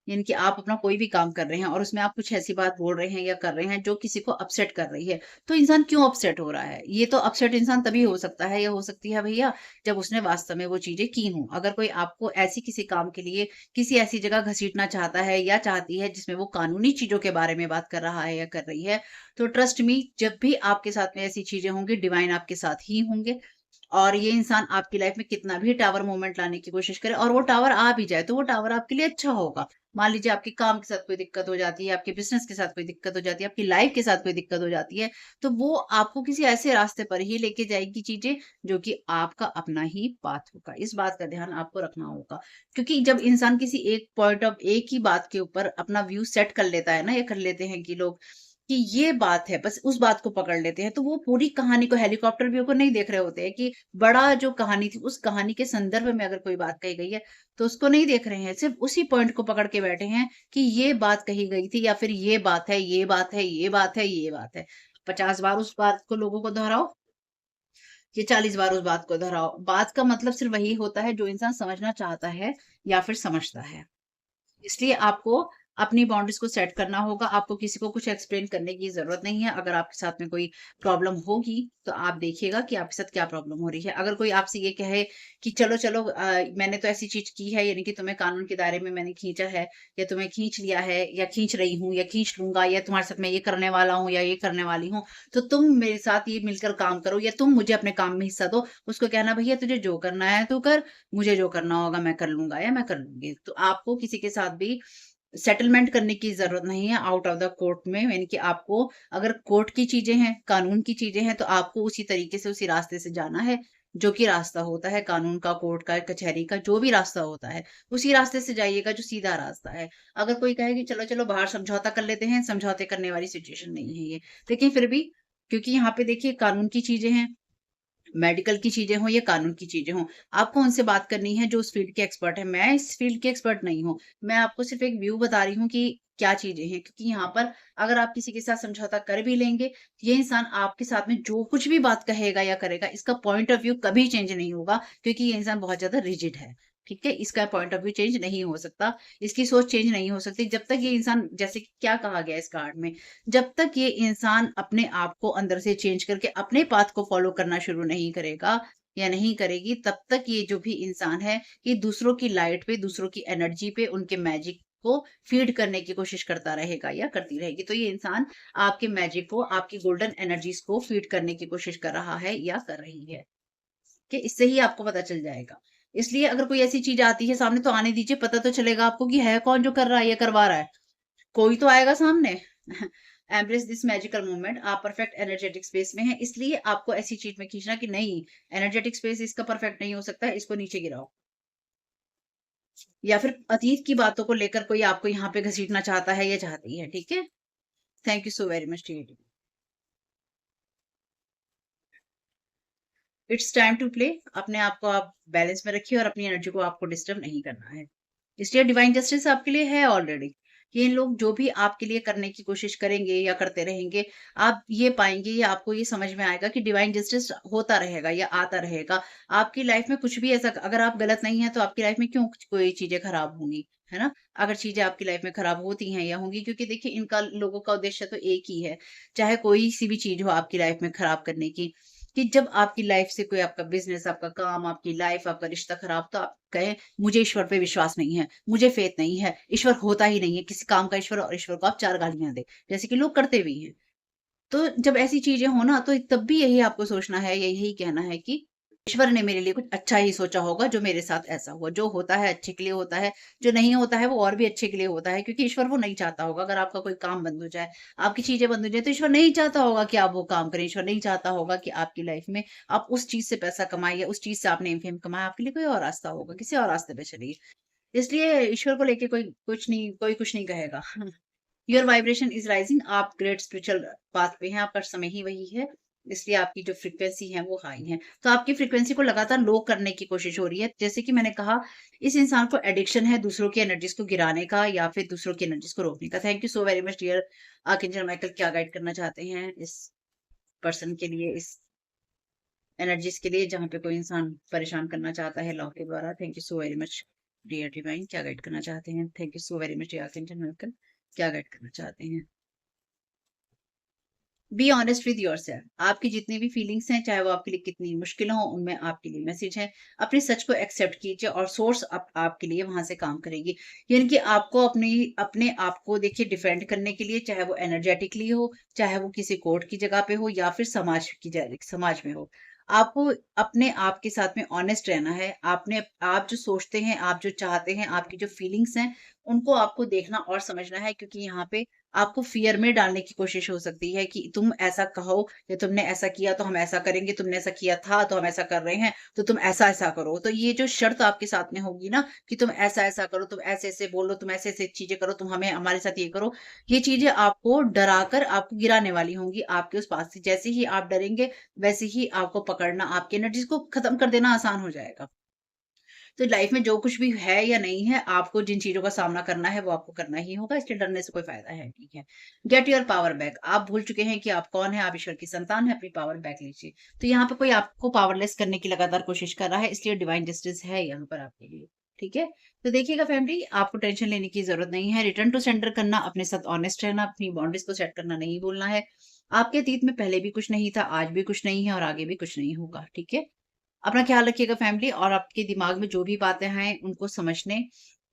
S1: यानी कि आप अपना कोई भी काम कर रहे हैं और उसमें आप कुछ ऐसी बात बोल रहे हैं या कर रहे हैं जो किसी को अपसेट कर रही है, तो इंसान क्यों अपसेट हो रहा है? ये तो अपसेट इंसान तभी हो सकता है या हो सकती है भैया जब उसने वास्तव में वो चीजें की हों। अगर कोई आपको ऐसी किसी काम के लिए किसी ऐसी जगह घसीटना चाहता है या चाहती है जिसमें वो कानूनी चीजों के बारे में बात कर रहा है या कर रही है, तो ट्रस्ट मी, जब भी आपके साथ में ऐसी चीजें होंगी डिवाइन आपके साथ ही होंगे। और ये इंसान आपकी लाइफ में कितना भी टावर मोमेंट लाने की कोशिश करे और वो टावर आ भी जाए तो वो टावर आपके लिए अच्छा होगा। मान लीजिए आपके काम के साथ कोई दिक्कत हो जाती है, आपके बिजनेस के साथ कोई दिक्कत हो जाती है, आपकी लाइफ के साथ कोई दिक्कत हो जाती है, तो वो आपको किसी ऐसे रास्ते पर ही लेके जाएगी चीजें जो कि आपका अपना ही पाथ होगा। इस बात का ध्यान आपको रखना होगा, क्योंकि जब इंसान किसी एक पॉइंट ऑफ एक ही बात के ऊपर अपना व्यू सेट कर लेता है ना, या कर लेते हैं कि लोग कि ये बात है, बस उस बात को पकड़ लेते हैं, तो वो पूरी कहानी को हेलीकॉप्टर व्यू को नहीं देख रहे होते हैं कि बड़ा जो कहानी थी उस कहानी के संदर्भ में अगर कोई बात कही गई है तो उसको नहीं देख रहे हैं, सिर्फ उसी पॉइंट को पकड़ के बैठे हैं कि ये बात कही गई थी या फिर ये बात है, ये बात है, ये बात है, ये बात है। 50 बार उस बात को लोगों को दोहराओ, ये 40 बार उस बात को दोहराओ, बात का मतलब सिर्फ वही होता है जो इंसान समझना चाहता है या फिर समझता है। इसलिए आपको अपनी बाउंड्रीज को सेट करना होगा। आपको किसी को कुछ एक्सप्लेन करने की ज़रूरत नहीं है। अगर आपके साथ में कोई प्रॉब्लम होगी, तो आप देखिएगा कि आपके साथ क्या प्रॉब्लम हो रही है। अगर कोई आपसे ये कहे कि चलो-चलो मैंने तो ऐसी चीज़ की है, यानी कि तुम्हें कानून के दायरे में मैंने खींचा है, या तुम्हें खींच लिया है, या खींच रही हूँ, या खींच लूँगा, या तुम्हारे साथ मैं ये करने वाला हूँ, या ये करने वाली हूँ, तो तुम मेरे साथ ये मिलकर काम करो, या तुम मुझे अपने काम में हिस्सा दो। उसको कहना, भैया तुझे जो करना है तू कर, मुझे जो करना होगा मैं कर लूँगा या मैं कर लूँगी। तो आपको किसी के साथ भी सेटलमेंट करने की ज़रूरत नहीं है आउट ऑफ द कोर्ट में, यानी कि आपको अगर कोर्ट की चीज़ें हैं, कानून की चीज़ें हैं, तो आपको उसी तरीके से, उसी रास्ते से जाना है, जो कि रास्ता होता है कानून का, कोर्ट का, कचहरी का, जो भी रास्ता होता है, उसी रास्ते से जाइएगा जो सीधा रास्ता है। अगर कोई कहे कि चलो-चलो बाहर समझौता कर लेते हैं, समझौते करने वाली सिचुएशन नहीं है ये। लेकिन फिर भी, क्योंकि यहाँ पे देखिए कानून की चीज़ें हैं, मेडिकल की चीज़ें हों या कानून की चीज़ें हों, आपको उनसे बात करनी है जो उस फ़ील्ड के एक्सपर्ट हैं। मैं इस फ़ील्ड की एक्सपर्ट नहीं हूँ। मैं आपको सिर्फ़ एक व्यू बता रही हूँ कि क्या चीज़ें हैं, क्योंकि यहाँ पर अगर आप किसी के साथ समझौता कर भी लेंगे, ये इंसान आपके साथ में जो कुछ भी बात कहेगा या करेगा, इसका पॉइंट ऑफ व्यू कभी चेंज नहीं होगा, क्योंकि ये इंसान बहुत ज़्यादा रिजिड है। ठीक है? इसका पॉइंट ऑफ व्यू चेंज नहीं हो सकता, इसकी सोच चेंज नहीं हो सकती जब तक ये इंसान, जैसे कि क्या कहा गया है इस कार्ड में, जब तक ये इंसान अपने आप को अंदर से चेंज करके अपने पाथ को फॉलो करना शुरू नहीं करेगा या नहीं करेगी, तब तक ये जो भी इंसान है, ये दूसरों की लाइट पे, दूसरों की एनर्जी पे, उनके मैजिक को फीड करने की कोशिश करता रहेगा या करती रहेगी। तो ये इंसान आपके मैजिक को, आपकी गोल्डन एनर्जीज को फीड करने की कोशिश कर रहा है या कर रही है। कि इससे ही आपको पता चल जाएगा। इसलिए अगर कोई ऐसी चीज़ आती है सामने, तो आने दीजिए, पता तो चलेगा आपको कि है कौन जो कर रहा है या करवा रहा है। कोई तो आएगा सामने। Embrace this magical moment. आप परफेक्ट एनर्जेटिक स्पेस में हैं, इसलिए आपको ऐसी चीज़ में खींचना कि नहीं, एनर्जेटिक स्पेस इसका परफेक्ट नहीं हो सकता है, इसको नीचे गिराओ। या फिर अतीत की बातों को लेकर कोई आपको यहाँ पे घसीटना चाहता है या चाहती है, ठीक है? Thank you so very much dear. It's time to play. अपने आप को आप बैलेंस में रखिए और अपनी एनर्जी को आपको डिस्टर्ब नहीं करना है। इसलिए डिवाइन जस्टिस आपके लिए है ऑलरेडी। ये लोग जो भी आपके लिए करने की कोशिश करेंगे या करते रहेंगे, आप ये पाएँगे या आपको ये समझ में आएगा कि डिवाइन जस्टिस होता रहेगा या आता रहेगा। आपकी लाइफ में कुछ भी ऐसा, अगर आप गलत नहीं हैं, तो आपकी लाइफ में क्यों कोई चीज़ें खराब होंगी, है ना? अगर चीज़ें आपकी लाइफ में खराब होती हैं या होंगी, क्योंकि देखिए इनका, लोगों का उद्देश्य तो एक ही है, चाहे कोई-सी भी चीज़ हो आपकी लाइफ में खराब करने की, कि जब आपकी लाइफ से कोई, आपका बिज़नेस, आपका काम, आपकी लाइफ, आपका रिश्ता खराब, तो आप कहें मुझे ईश्वर पे विश्वास नहीं है, मुझे फ़ेथ नहीं है, ईश्वर होता ही नहीं है, किसी काम का ईश्वर, और ईश्वर को आप 4 गालियाँ दें, जैसे कि लोग करते भी हैं। तो जब ऐसी चीज़ें हो ना, तो तब भी यही आपको सोचना है, यही कहना है कि ईश्वर ने मेरे लिए कुछ अच्छा ही सोचा होगा, जो मेरे साथ ऐसा हुआ। जो होता है अच्छे के लिए होता है, जो नहीं होता है वो और भी अच्छे के लिए होता है, क्योंकि ईश्वर वो नहीं चाहता होगा। अगर आपका कोई काम बंद हो जाए, आपकी चीज़ें बंद हो जाए, तो ईश्वर नहीं चाहता होगा कि आप वो काम करें। ईश्वर नहीं चाहता होगा कि आपकी लाइफ में आप उस चीज़ से पैसा कमाएँ या उस चीज़ से आपने फेम कमाया। आपके लिए कोई और रास्ता होगा, किसी और रास्ते पे चलिए। इसलिए ईश्वर को लेके कोई कुछ नहीं कहेगा। Your vibration is rising. आप ग्रेट स्पिरिचुअल पाथ पे हैं, आपका समय ही वही है, इसलिए आपकी जो फ्रीक्वेंसी है वो हाई है। तो आपकी फ्रीक्वेंसी को लगातार लो करने की कोशिश हो रही है। जैसे कि मैंने कहा, इस इंसान को एडिक्शन है दूसरों की एनर्जीज को गिराने का या फिर दूसरों की एनर्जीज को रोकने का। Thank you so very much dear. Archangel Michael क्या गाइड करना चाहते हैं इस पर्सन के लिए, इस एनर्जीज के लिए, जहाँ पे कोई इंसान परेशान करना चाहता है लॉ के द्वारा? Thank you so very much dear divine, क्या गाइड करना चाहते हैं? Thank you so very much dear archangel Michael, क्या गाइड करना चाहते हैं? Be honest with yourself. आपकी जितनी भी फीलिंग्स हैं, चाहे वो आपके लिए कितनी मुश्किल हो, उनमें आपके लिए मैसेज है। अपने सच को एक्सेप्ट कीजिए और सोर्स आपके लिए वहां से काम करेगी। यानी कि आपको अपने आप को देखिए डिफेंड करने के लिए, चाहे वो एनर्जेटिकली हो, चाहे वो किसी कोर्ट की जगह पे हो या फिर समाज में हो, आपको अपने आप के साथ में ऑनेस्ट रहना है। आप जो सोचते हैं, आप जो चाहते हैं, आपकी जो फीलिंग्स हैं, उनको आपको देखना और समझना है, क्योंकि यहाँ पे आपको फ़ियर में डालने की कोशिश हो सकती है कि तुम ऐसा कहो, या तुमने ऐसा किया तो हम ऐसा करेंगे, तुमने ऐसा किया था तो हम ऐसा कर रहे हैं, तो तुम ऐसा-ऐसा करो। तो ये जो शर्त आपके साथ में होगी ना, कि तुम ऐसा-ऐसा करो, तुम ऐसे-ऐसे बोलो, तुम ऐसे-ऐसे चीज़ें करो, तुम हमें हमारे साथ ये करो, ये चीज़ें आपको डराकर आपको गिराने वाली होंगी आपके उस पास से। जैसे ही आप डरेंगे, वैसे ही आपको पकड़ना, आपकी एनर्जीज़ को खत्म कर देना आसान हो जाएगा। तो लाइफ में जो कुछ भी है या नहीं है, आपको जिन चीज़ों का सामना करना है, वो आपको करना ही होगा, इसलिए डरने से कोई फ़ायदा है नहीं है। Get your power back. आप भूल चुके हैं कि आप कौन हैं, आप ईश्वर की संतान हैं, अपनी पावर बैक लीजिए। तो यहाँ पे कोई आपको पावरलेस करने की लगातार कोशिश कर रहा है, इसलिए डिवाइन जस्टिस है यहाँ पर आपके लिए। ठीक है? तो देखिएगा फैमिली, आपको टेंशन लेने की ज़रूरत नहीं है। रिटर्न टू सेंडर करना, अपने साथ ऑनेस्ट रहना, अपनी बाउंड्रीज़ को सेट करना नहीं भूलना है। आपके अतीत में पहले भी कुछ नहीं था, आज भी कुछ नहीं है और आगे भी कुछ नहीं होगा, ठीक है? अपना ख्याल रखिएगा फैमिली, और आपके दिमाग में जो भी बातें हैं उनको समझने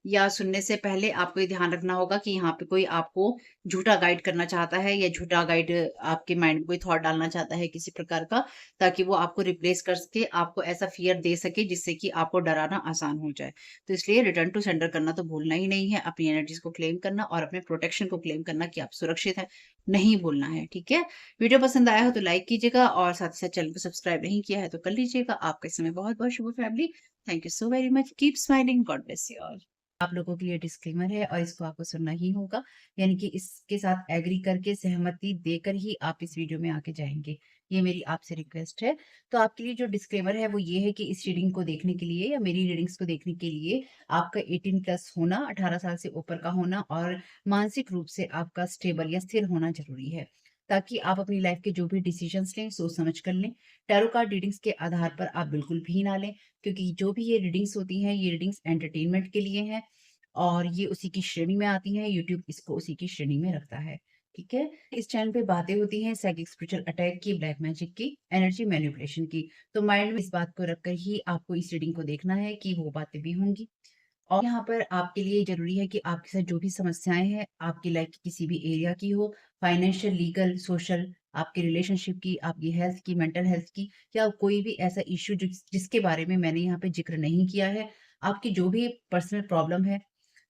S1: या सुनने से पहले आपको ये ध्यान रखना होगा कि यहाँ पे कोई आपको झूठा गाइड करना चाहता है या झूठा गाइड आपके माइंड में कोई थॉट डालना चाहता है किसी प्रकार का, ताकि वो आपको रिप्लेस कर सके, आपको ऐसा फियर दे सके जिससे कि आपको डराना आसान हो जाए। तो इसलिए रिटर्न टू सेंडर करना तो भूलना ही नहीं है, अपनी एनर्जीज को क्लेम करना और अपने प्रोटेक्शन को क्लेम करना कि आप सुरक्षित हैं, नहीं भूलना है, ठीक है? वीडियो पसंद आया हो तो लाइक कीजिएगा और साथ ही साथ चैनल को सब्सक्राइब नहीं किया है तो कर लीजिएगा। आपका इस समय बहुत-बहुत शुभ हो family. Thank you so very much. Keep smiling. God bless you all. आप लोगों के लिए डिस्क्लेमर है और इसको आपको सुनना ही होगा, यानी कि इसके साथ एग्री करके सहमति देकर ही आप इस वीडियो में आगे जाएँगे। ये मेरी आपसे रिक्वेस्ट है। तो आपके लिए जो डिस्क्लेमर है वो ये है कि इस रीडिंग को देखने के लिए या मेरी रीडिंग्स को देखने के लिए आपका 18 प्लस होना, 18 साल से ऊपर का होना और मानसिक रूप से आपका स्टेबल या स्थिर होना ज़रूरी है। ताकि आप अपनी लाइफ के जो भी डिसीजंस लें, सोच समझ कर लें। टैरो कार्ड रीडिंग्स के आधार पर आप बिल्कुल भी ना लें, क्योंकि जो भी ये रीडिंग्स होती हैं, ये रीडिंग्स एंटरटेनमेंट के लिए हैं और ये उसी की श्रेणी में आती हैं, यूट्यूब इसको उसी की श्रेणी में रखता है, ठीक है? इस चैनल पे बातें होती हैं साइकिक स्पिरिचुअल अटैक की, ब्लैक मैजिक की, एनर्जी मैनिपुलेशन की। तो माइंड में इस बात को रखकर ही आपको इस रीडिंग को देखना है कि वो बातें भी होंगी। और यहाँ पर आपके लिए ज़रूरी है कि आपके साथ जो भी समस्याएँ हैं, आपकी लाइफ़ के किसी भी एरिया की हो, फाइनेंशियल, लीगल, सोशल, आपकी रिलेशनशिप की, आपकी हेल्थ की, मेंटल हेल्थ की, या कोई भी ऐसा इश्यू जिसके बारे में मैंने यहाँ पे ज़िक्र नहीं किया है, आपकी जो भी पर्सनल प्रॉब्लम है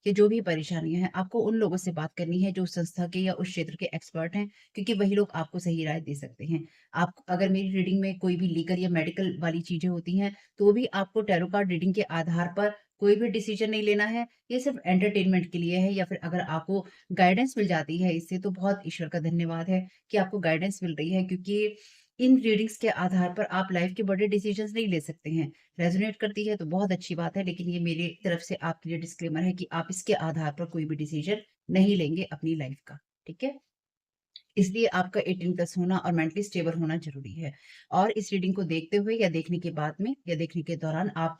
S1: या जो भी परेशानियाँ हैं, आपको उन लोगों से बात करनी है जो उस संस्था के या उस क्षेत्र के एक्सपर्ट हैं, क्योंकि वही लोग आपको सही राय दे सकते हैं। आप अगर मेरी रीडिंग में कोई भी लीगल या मेडिकल वाली चीज़ें होती हैं, तो भी आपको टैरो कार्ड रीडिंग के आधार पर कोई भी डिसीजन नहीं लेना है। ये सिर्फ़ एंटरटेनमेंट के लिए है, या फिर अगर आपको गाइडेंस मिल जाती है इससे, तो बहुत ईश्वर का धन्यवाद है कि आपको गाइडेंस मिल रही है, क्योंकि इन रीडिंग्स के आधार पर आप लाइफ़ के बड़े डिसीजंस नहीं ले सकते हैं। रेज़ोनेट करती है तो बहुत अच्छी बात है, लेकिन ये मेरी तरफ से आपके लिए डिस्क्लेमर है कि आप इसके आधार पर कोई भी डिसीजन नहीं लेंगे अपनी लाइफ़ का, ठीक है? इसलिए आपका 18 प्लस होना और मेंटली स्टेबल होना ज़रूरी है। और इस रीडिंग को देखते हुए या देखने के बाद में या देखने के दौरान आप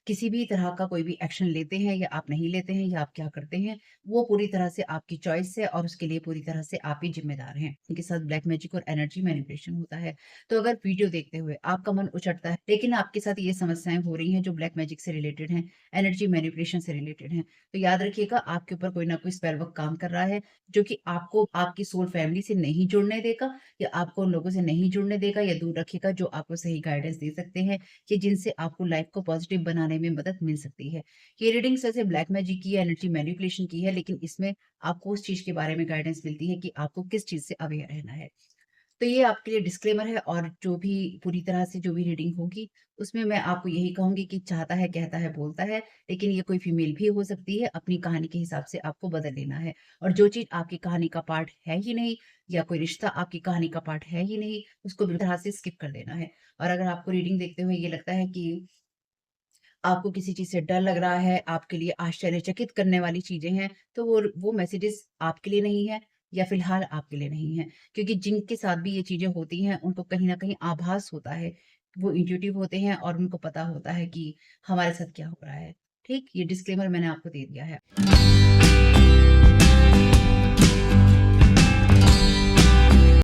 S1: किसी भी तरह का कोई भी एक्शन लेते हैं या आप नहीं लेते हैं या आप क्या करते हैं, वो पूरी तरह से आपकी चॉइस है और उसके लिए पूरी तरह से आप ही ज़िम्मेदार हैं। इनके साथ ब्लैक मैजिक और एनर्जी मैनिपुलेशन होता है। तो अगर वीडियो देखते हुए आपका मन उचटता है, लेकिन आपके साथ ये समस्याएँ हो रही हैं जो ब्लैक मैजिक से रिलेटेड हैं, एनर्जी मैनिपुलेशन से रिलेटेड हैं, तो याद रखिएगा आपके ऊपर कोई ना कोई स्पेल वर्क काम कर रहा है, जो कि आपको आपकी सोल फैमिली से नहीं जुड़ने देगा या आपको उन लोगों से नहीं जुड़ने देगा या दूर रखेगा जो आपको सही गाइडेंस दे सकते हैं कि जिनसे आपको लाइफ को पॉजिटिव बनाने में मदद मिल सकती है। ये रीडिंग्स वैसे ब्लैक मैजिक की है, एनर्जी मैनिपुलेशन की है, लेकिन इसमें आपको उस चीज़ के बारे में गाइडेंस मिलती है कि आपको किस चीज़ से अवेयर रहना है। तो ये आपके लिए डिस्क्लेमर है, और जो भी पूरी तरह से जो भी रीडिंग होगी, उसमें मैं आपको यही कहूँगी कि चाहता है, कहता है, बोलता है, लेकिन ये कोई फीमेल भी हो सकती है, अपनी कहानी के हिसाब से आपको बदल लेना है। और जो चीज़ आपकी कहानी का पार्ट है ही नहीं या कोई रिश्ता आपकी कहानी का पार्ट है ही नहीं, उसको बिल्कुल तरह से स्किप कर देना है। और अगर आपको रीडिंग देखते हुए ये लगता है कि आपको किसी चीज़ से डर लग रहा है, आपके लिए आश्चर्यचकित करने वाली चीज़ें हैं, तो वो मैसेजेस आपके लिए नहीं है या फ़िलहाल आपके लिए नहीं है। क्योंकि जिनके साथ भी ये चीज़ें होती हैं, उनको कहीं न कहीं आभास होता है। वो इंट्यूटिव होते हैं और उनको पता होता है कि हमारे साथ क्या हो रहा है। ठीक? ये डिस्क्लेमर मैंने आपको दे दिया है।